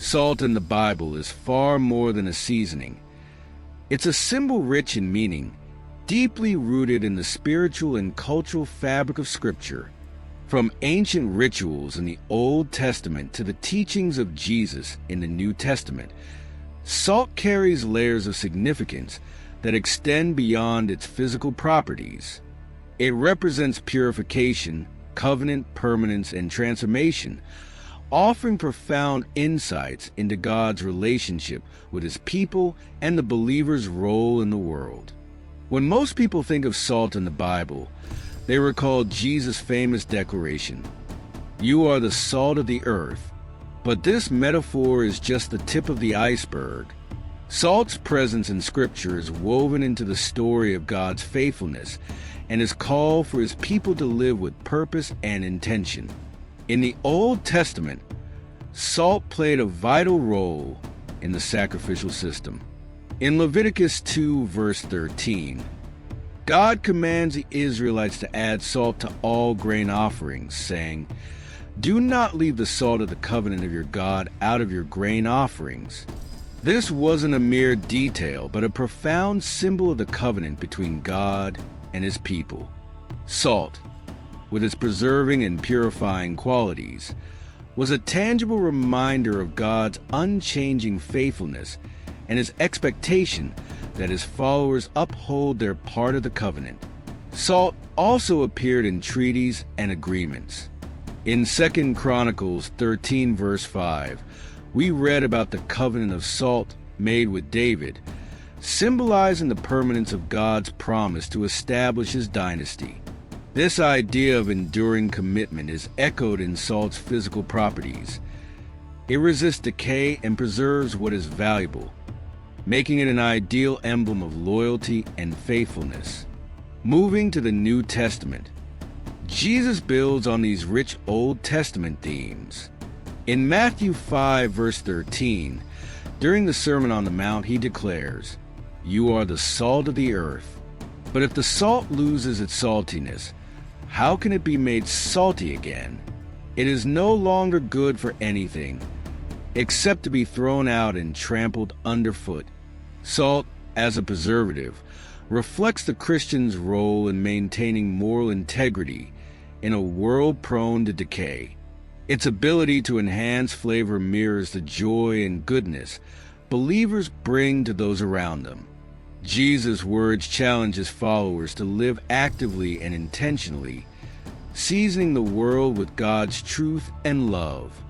Salt in the Bible is far more than a seasoning. It's a symbol rich in meaning, deeply rooted in the spiritual and cultural fabric of Scripture. From ancient rituals in the Old Testament to the teachings of Jesus in the New Testament, salt carries layers of significance that extend beyond its physical properties. It represents purification, covenant permanence, and transformation, offering profound insights into God's relationship with His people and the believer's role in the world. When most people think of salt in the Bible, they recall Jesus' famous declaration, "You are the salt of the earth." But this metaphor is just the tip of the iceberg. Salt's presence in Scripture is woven into the story of God's faithfulness and His call for His people to live with purpose and intention. In the Old Testament, salt played a vital role in the sacrificial system. In Leviticus 2, verse 13, God commands the Israelites to add salt to all grain offerings, saying, "Do not leave the salt of the covenant of your God out of your grain offerings." This wasn't a mere detail, but a profound symbol of the covenant between God and His people. Salt, with its preserving and purifying qualities, was a tangible reminder of God's unchanging faithfulness and His expectation that His followers uphold their part of the covenant. Salt also appeared in treaties and agreements. In 2 Chronicles 13, verse 5, we read about the covenant of salt made with David, symbolizing the permanence of God's promise to establish His dynasty. This idea of enduring commitment is echoed in salt's physical properties. It resists decay and preserves what is valuable, making it an ideal emblem of loyalty and faithfulness. Moving to the New Testament, Jesus builds on these rich Old Testament themes. In Matthew 5, verse 13, during the Sermon on the Mount, He declares, "You are the salt of the earth. But if the salt loses its saltiness, how can it be made salty again? It is no longer good for anything, except to be thrown out and trampled underfoot." Salt, as a preservative, reflects the Christian's role in maintaining moral integrity in a world prone to decay. Its ability to enhance flavor mirrors the joy and goodness believers bring to those around them. Jesus' words challenge His followers to live actively and intentionally, seasoning the world with God's truth and love.